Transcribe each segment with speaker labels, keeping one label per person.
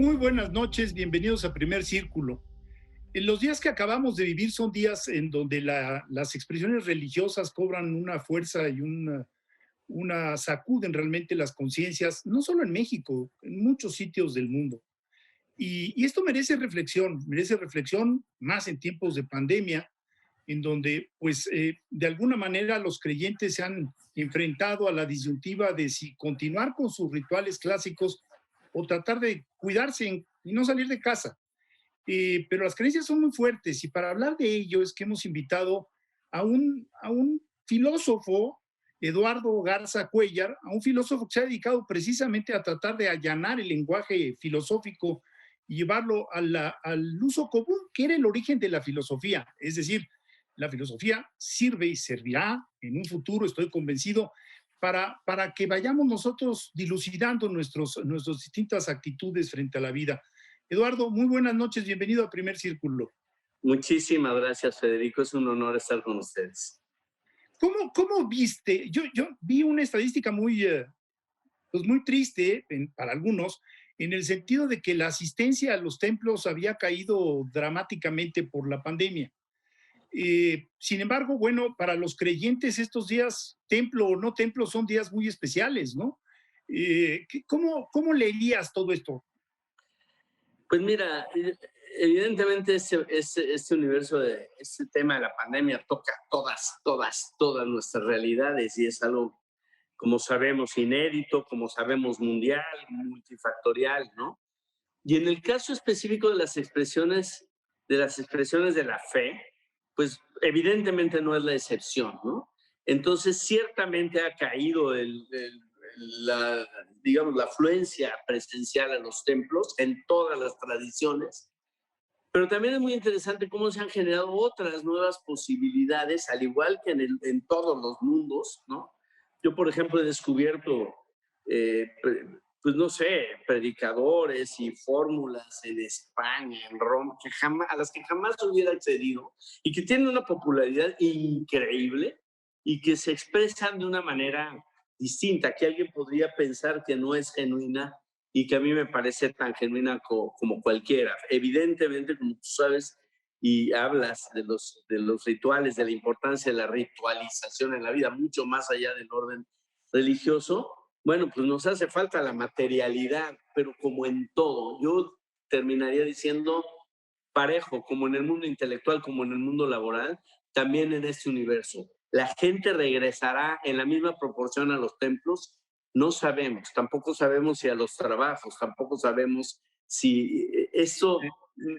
Speaker 1: Muy buenas noches, bienvenidos a Primer Círculo. En los días que acabamos de vivir son días en donde las expresiones religiosas cobran una fuerza y una sacuden realmente las conciencias, no solo en México, en muchos sitios del mundo. Y esto merece reflexión más en tiempos de pandemia, en donde, pues, de alguna manera los creyentes se han enfrentado a la disyuntiva de si continuar con sus rituales clásicos o tratar de cuidarse y no salir de casa. Pero las creencias son muy fuertes y para hablar de ello es que hemos invitado a un filósofo, Eduardo Garza Cuellar, a un filósofo que se ha dedicado precisamente a tratar de allanar el lenguaje filosófico y llevarlo al uso común, que era el origen de la filosofía. Es decir, la filosofía sirve y servirá en un futuro, estoy convencido, para que vayamos nosotros dilucidando nuestras distintas actitudes frente a la vida. Eduardo, muy buenas noches, bienvenido a Primer Círculo.
Speaker 2: Muchísimas gracias, Federico. Es un honor estar con ustedes.
Speaker 1: ¿Cómo viste? Yo vi una estadística pues muy triste para algunos, en el sentido de que la asistencia a los templos había caído dramáticamente por la pandemia. Sin embargo, bueno, para los creyentes estos días, templo o no templo, son días muy especiales, ¿no? ¿Cómo leerías todo esto?
Speaker 2: Pues mira, evidentemente este universo, este tema de la pandemia toca todas nuestras realidades y es algo, como sabemos, inédito, como sabemos, mundial, multifactorial, ¿no? Y en el caso específico de las expresiones de la fe, pues evidentemente no es la excepción, ¿no? Entonces, ciertamente ha caído la, digamos, la afluencia presencial a los templos en todas las tradiciones, pero también es muy interesante cómo se han generado otras nuevas posibilidades, al igual que en todos los mundos, ¿no? Yo, por ejemplo, he descubierto, eh, pues no sé, predicadores y fórmulas en España, en Roma, a las que jamás hubiera accedido y que tienen una popularidad increíble y que se expresan de una manera distinta, que alguien podría pensar que no es genuina y que a mí me parece tan genuina como cualquiera. Evidentemente, como tú sabes y hablas de los rituales, de la importancia de la ritualización en la vida, mucho más allá del orden religioso, bueno, pues nos hace falta la materialidad, pero como en todo, yo terminaría diciendo parejo, como en el mundo intelectual, como en el mundo laboral, también en este universo. La gente regresará en la misma proporción a los templos, no sabemos, tampoco sabemos si a los trabajos, tampoco sabemos si eso,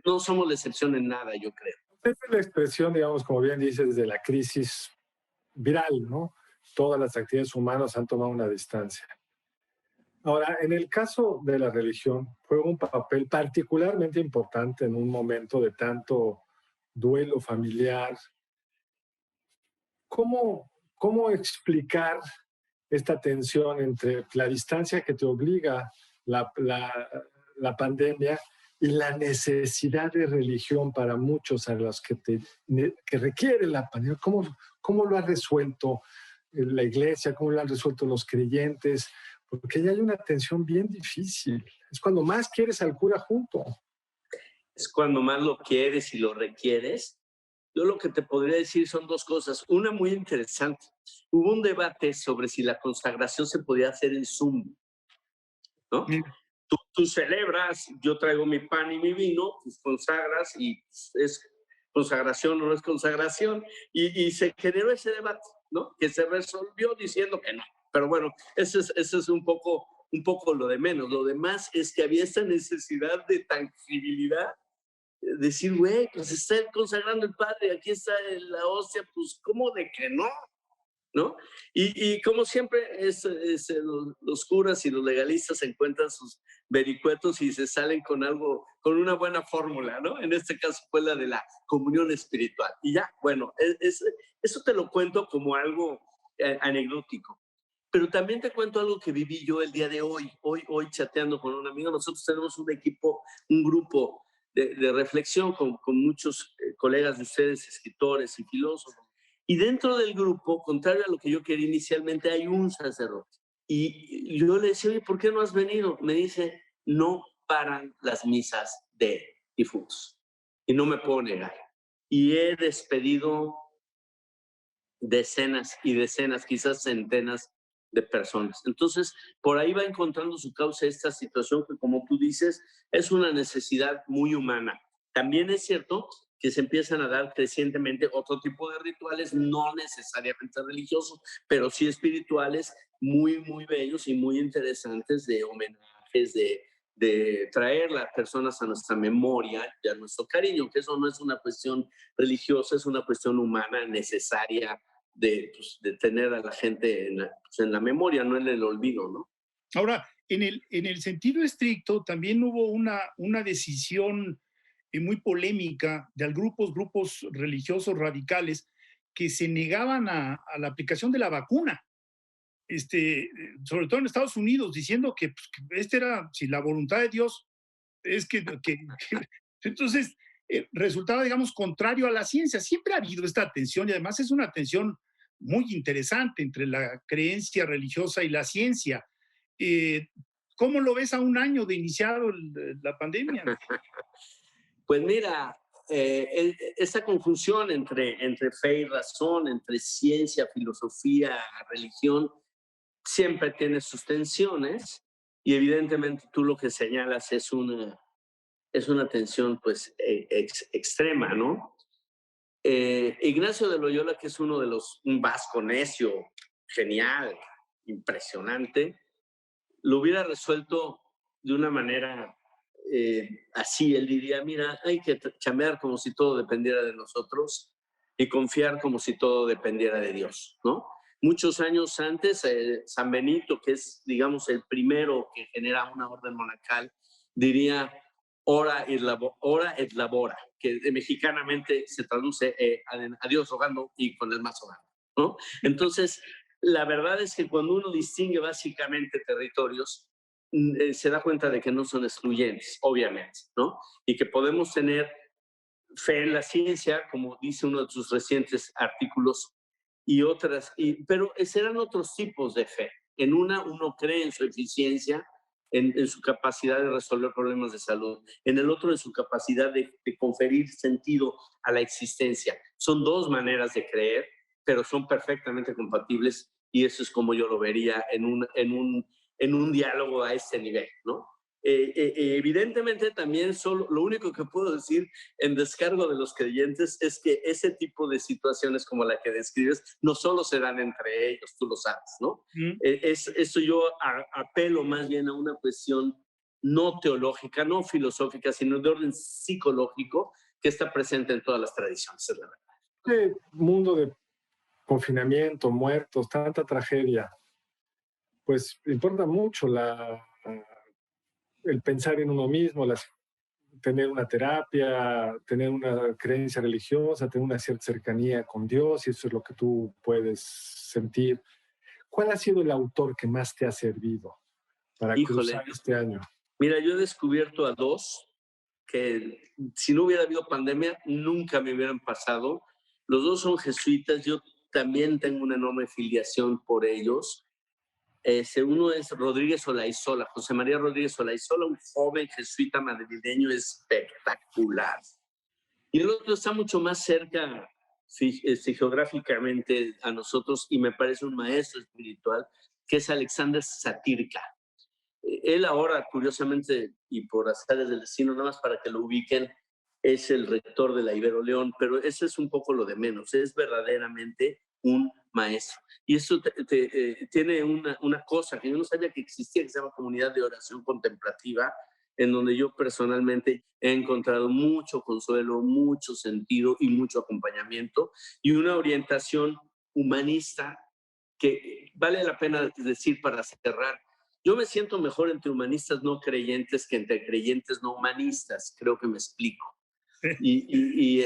Speaker 2: no somos la excepción en nada, yo creo.
Speaker 3: Esta es la expresión, digamos, como bien dices, de la crisis viral, ¿no? Todas las actividades humanas han tomado una distancia. Ahora, en el caso de la religión, juega un papel particularmente importante en un momento de tanto duelo familiar. ¿Cómo explicar esta tensión entre la distancia que te obliga la pandemia y la necesidad de religión para muchos a los que requiere la pandemia? ¿Cómo lo ha resuelto la iglesia? ¿Cómo lo han resuelto los creyentes? Porque ya hay una tensión bien difícil. Es cuando más quieres al cura junto.
Speaker 2: Es cuando más lo quieres y lo requieres. Yo lo que te podría decir son dos cosas. Una muy interesante. Hubo un debate sobre si la consagración se podía hacer en Zoom, ¿no? Tú celebras, yo traigo mi pan y mi vino, pues consagras y es consagración o no es consagración. Y se generó ese debate, ¿no? Que se resolvió diciendo que no. Pero bueno, eso es un poco lo de menos. Lo demás es que había esta necesidad de tangibilidad, decir, güey, pues está consagrando el padre, aquí está la hostia, pues ¿cómo de que no? ¿No? Y como siempre, los curas y los legalistas encuentran sus vericuetos y se salen con algo, con una buena fórmula, ¿no? En este caso fue la de la comunión espiritual. Y ya, bueno, eso te lo cuento como algo anecdótico. Pero también te cuento algo que viví yo el día de hoy chateando con un amigo. Nosotros tenemos un equipo, un grupo de reflexión con muchos colegas de ustedes, escritores y filósofos. Y dentro del grupo, contrario a lo que yo quería inicialmente, hay un sacerdote. Y yo le decía, oye, ¿por qué no has venido? Me dice, no paran las misas de difuntos. Y no me puedo negar. Y he despedido decenas y decenas, quizás centenas de personas. Entonces, por ahí va encontrando su causa esta situación que, como tú dices, es una necesidad muy humana. También es cierto que se empiezan a dar crecientemente otro tipo de rituales, no necesariamente religiosos, pero sí espirituales, muy, muy bellos y muy interesantes, de homenajes, de traer las personas a nuestra memoria y a nuestro cariño, que eso no es una cuestión religiosa, es una cuestión humana necesaria de tener a la gente en la memoria, no en el olvido, ¿no?
Speaker 1: Ahora, en el sentido estricto, también hubo una decisión muy polémica de grupos religiosos radicales que se negaban a la aplicación de la vacuna, sobre todo en Estados Unidos, diciendo que, pues, que era, si la voluntad de Dios es entonces resultaba, digamos, contrario a la ciencia. Siempre ha habido esta tensión y además es una tensión muy interesante entre la creencia religiosa y la ciencia. Eh, ¿Cómo lo ves a un año de iniciado la pandemia?
Speaker 2: Pues mira, esta conjunción entre fe y razón, entre ciencia, filosofía, religión, siempre tiene sus tensiones y evidentemente tú lo que señalas es una tensión pues extrema, ¿no? Ignacio de Loyola, que es un vasco necio, genial, impresionante, lo hubiera resuelto de una manera así. Él diría, mira, hay que chambear como si todo dependiera de nosotros y confiar como si todo dependiera de Dios, ¿no? Muchos años antes, San Benito, que es, digamos, el primero que genera una orden monacal, diría, ora et labora, que mexicanamente se traduce a Dios rogando y con el mazo rogando, ¿no? Entonces, la verdad es que cuando uno distingue básicamente territorios, se da cuenta de que no son excluyentes, obviamente, ¿no? Y que podemos tener fe en la ciencia, como dice uno de sus recientes artículos, pero serán otros tipos de fe. En una, uno cree en su eficiencia, en su capacidad de resolver problemas de salud. En el otro, en su capacidad de conferir sentido a la existencia. Son dos maneras de creer, pero son perfectamente compatibles y eso es como yo lo vería en un diálogo a este nivel, ¿no? Evidentemente también lo único que puedo decir en descargo de los creyentes es que ese tipo de situaciones como la que describes no solo se dan entre ellos, tú lo sabes, ¿no? Eso yo apelo más bien a una cuestión no teológica, no filosófica, sino de orden psicológico que está presente en todas las tradiciones, es la verdad.
Speaker 3: Este mundo de confinamiento, muertos, tanta tragedia, pues importa mucho el pensar en uno mismo, tener una terapia, tener una creencia religiosa, tener una cierta cercanía con Dios, y eso es lo que tú puedes sentir. ¿Cuál ha sido el autor que más te ha servido para cruzar este año?
Speaker 2: Mira, yo he descubierto a dos que si no hubiera habido pandemia nunca me hubieran pasado. Los dos son jesuitas, yo también tengo una enorme filiación por ellos. Uno es Rodríguez Olaizola, José María Rodríguez Olaizola, un joven jesuita madrileño espectacular. Y el otro está mucho más cerca geográficamente a nosotros y me parece un maestro espiritual, que es Alexander Satirka. Él ahora, curiosamente, y por azares del destino, nada más para que lo ubiquen, es el rector de la Ibero León, pero eso es un poco lo de menos, es verdaderamente un maestro. Y eso tiene una cosa que yo no sabía que existía, que se llama Comunidad de Oración Contemplativa, en donde yo personalmente he encontrado mucho consuelo, mucho sentido y mucho acompañamiento, y una orientación humanista que vale la pena decir para cerrar. Yo me siento mejor entre humanistas no creyentes que entre creyentes no humanistas, creo que me explico. Y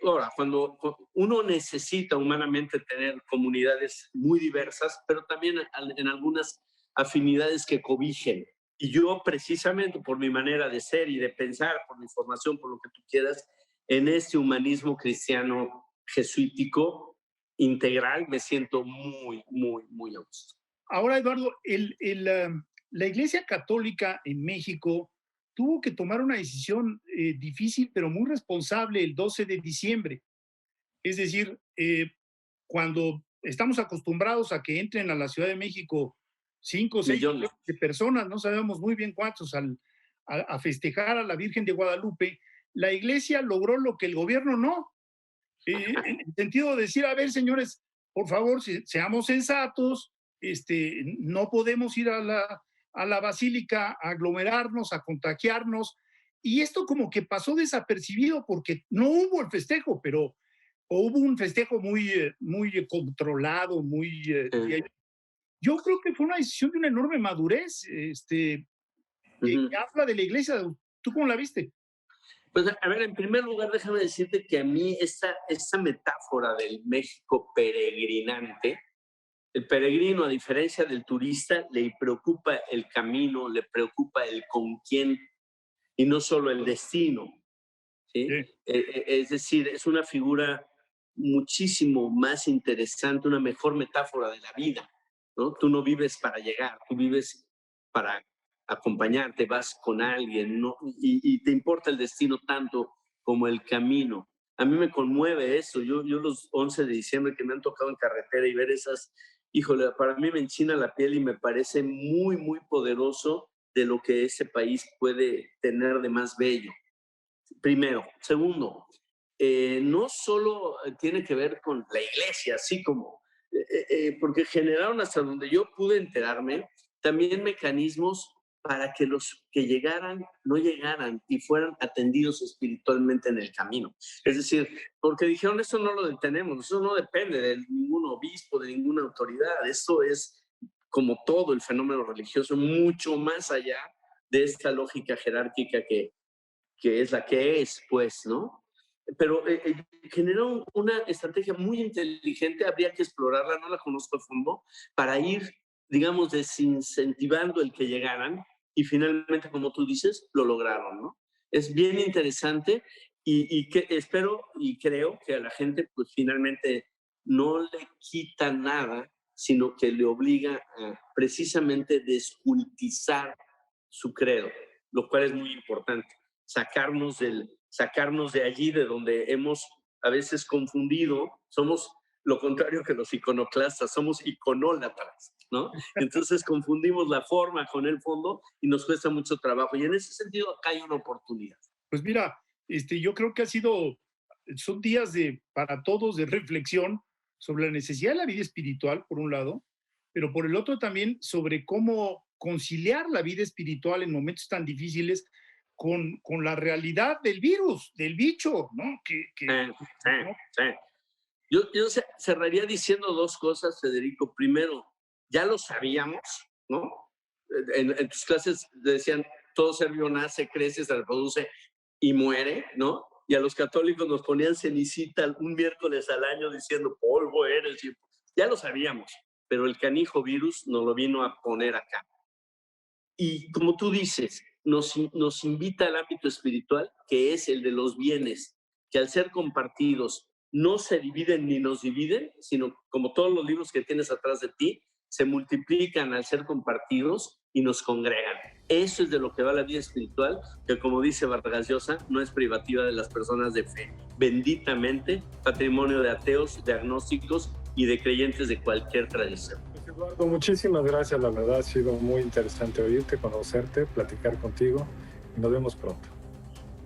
Speaker 2: ahora, cuando uno necesita humanamente tener comunidades muy diversas, pero también en algunas afinidades que cobijen. Y yo, precisamente por mi manera de ser y de pensar, por mi formación, por lo que tú quieras, en este humanismo cristiano jesuítico integral, me siento muy, muy, muy a gusto.
Speaker 1: Ahora, Eduardo, la Iglesia Católica en México tuvo que tomar una decisión difícil, pero muy responsable el 12 de diciembre. Es decir, cuando estamos acostumbrados a que entren a la Ciudad de México 5 o 6 millones de personas, no sabemos muy bien cuántos, a festejar a la Virgen de Guadalupe, la Iglesia logró lo que el gobierno no. En el sentido de decir, a ver, señores, por favor, seamos sensatos, no podemos ir a la basílica a aglomerarnos, a contagiarnos. Y esto como que pasó desapercibido porque no hubo el festejo, pero hubo un festejo muy controlado, yo creo que fue una decisión de una enorme madurez, que habla de la Iglesia. ¿Tú cómo la viste?
Speaker 2: Pues a ver, en primer lugar, déjame decirte que a mí esta metáfora del México peregrinante, el peregrino, a diferencia del turista, le preocupa el camino, le preocupa el con quién y no solo el destino, ¿sí? Sí. Es decir, es una figura muchísimo más interesante, una mejor metáfora de la vida, ¿no? Tú no vives para llegar, tú vives para acompañarte, vas con alguien, ¿no? Y te importa el destino tanto como el camino. A mí me conmueve eso. Yo los 11 de diciembre que me han tocado en carretera y ver esas, híjole, para mí me enchina la piel y me parece muy, muy poderoso de lo que ese país puede tener de más bello. Primero. Segundo, no solo tiene que ver con la iglesia, así como, porque generaron, hasta donde yo pude enterarme, también mecanismos para que los que llegaran no llegaran y fueran atendidos espiritualmente en el camino. Es decir, porque dijeron, esto no lo detenemos, eso no depende de ningún obispo, de ninguna autoridad, esto es como todo el fenómeno religioso, mucho más allá de esta lógica jerárquica que es la que es, pues, ¿no? Pero generó una estrategia muy inteligente, habría que explorarla, no la conozco a fondo, para ir, digamos, desincentivando el que llegaran y finalmente, como tú dices, lo lograron, ¿no? Es bien interesante y que espero y creo que a la gente, pues, finalmente no le quita nada, sino que le obliga a precisamente descultizar su credo, lo cual es muy importante. Sacarnos de allí, de donde hemos a veces confundido, somos lo contrario que los iconoclastas, somos iconólatras, ¿no? Entonces confundimos la forma con el fondo y nos cuesta mucho trabajo. Y en ese sentido acá hay una oportunidad.
Speaker 1: Pues mira, yo creo que son días para todos de reflexión sobre la necesidad de la vida espiritual, por un lado, pero por el otro también sobre cómo conciliar la vida espiritual en momentos tan difíciles con la realidad del virus, del bicho, ¿no?
Speaker 2: ¿no? Sí. Yo cerraría diciendo dos cosas, Federico. Primero, ya lo sabíamos, ¿no? En tus clases decían, todo ser vivo nace, crece, se reproduce y muere, ¿no? Y a los católicos nos ponían cenicita un miércoles al año diciendo, polvo eres. Ya lo sabíamos, pero el canijo virus nos lo vino a poner acá. Y como tú dices, nos invita al ámbito espiritual, que es el de los bienes, que al ser compartidos no se dividen ni nos dividen, sino como todos los libros que tienes atrás de ti, se multiplican al ser compartidos y nos congregan. Eso es de lo que va la vida espiritual, que como dice Vargas Llosa, no es privativa de las personas de fe. Benditamente, patrimonio de ateos, de agnósticos y de creyentes de cualquier tradición.
Speaker 3: Eduardo, muchísimas gracias, la verdad ha sido muy interesante oírte, conocerte, platicar contigo y nos vemos pronto.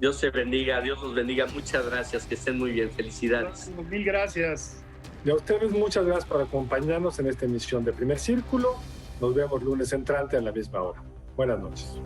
Speaker 2: Dios te bendiga, Dios los bendiga, muchas gracias, que estén muy bien, felicidades.
Speaker 1: Mil gracias.
Speaker 3: Y a ustedes muchas gracias por acompañarnos en esta emisión de Primer Círculo, nos vemos lunes entrante a la misma hora. Buenas noches.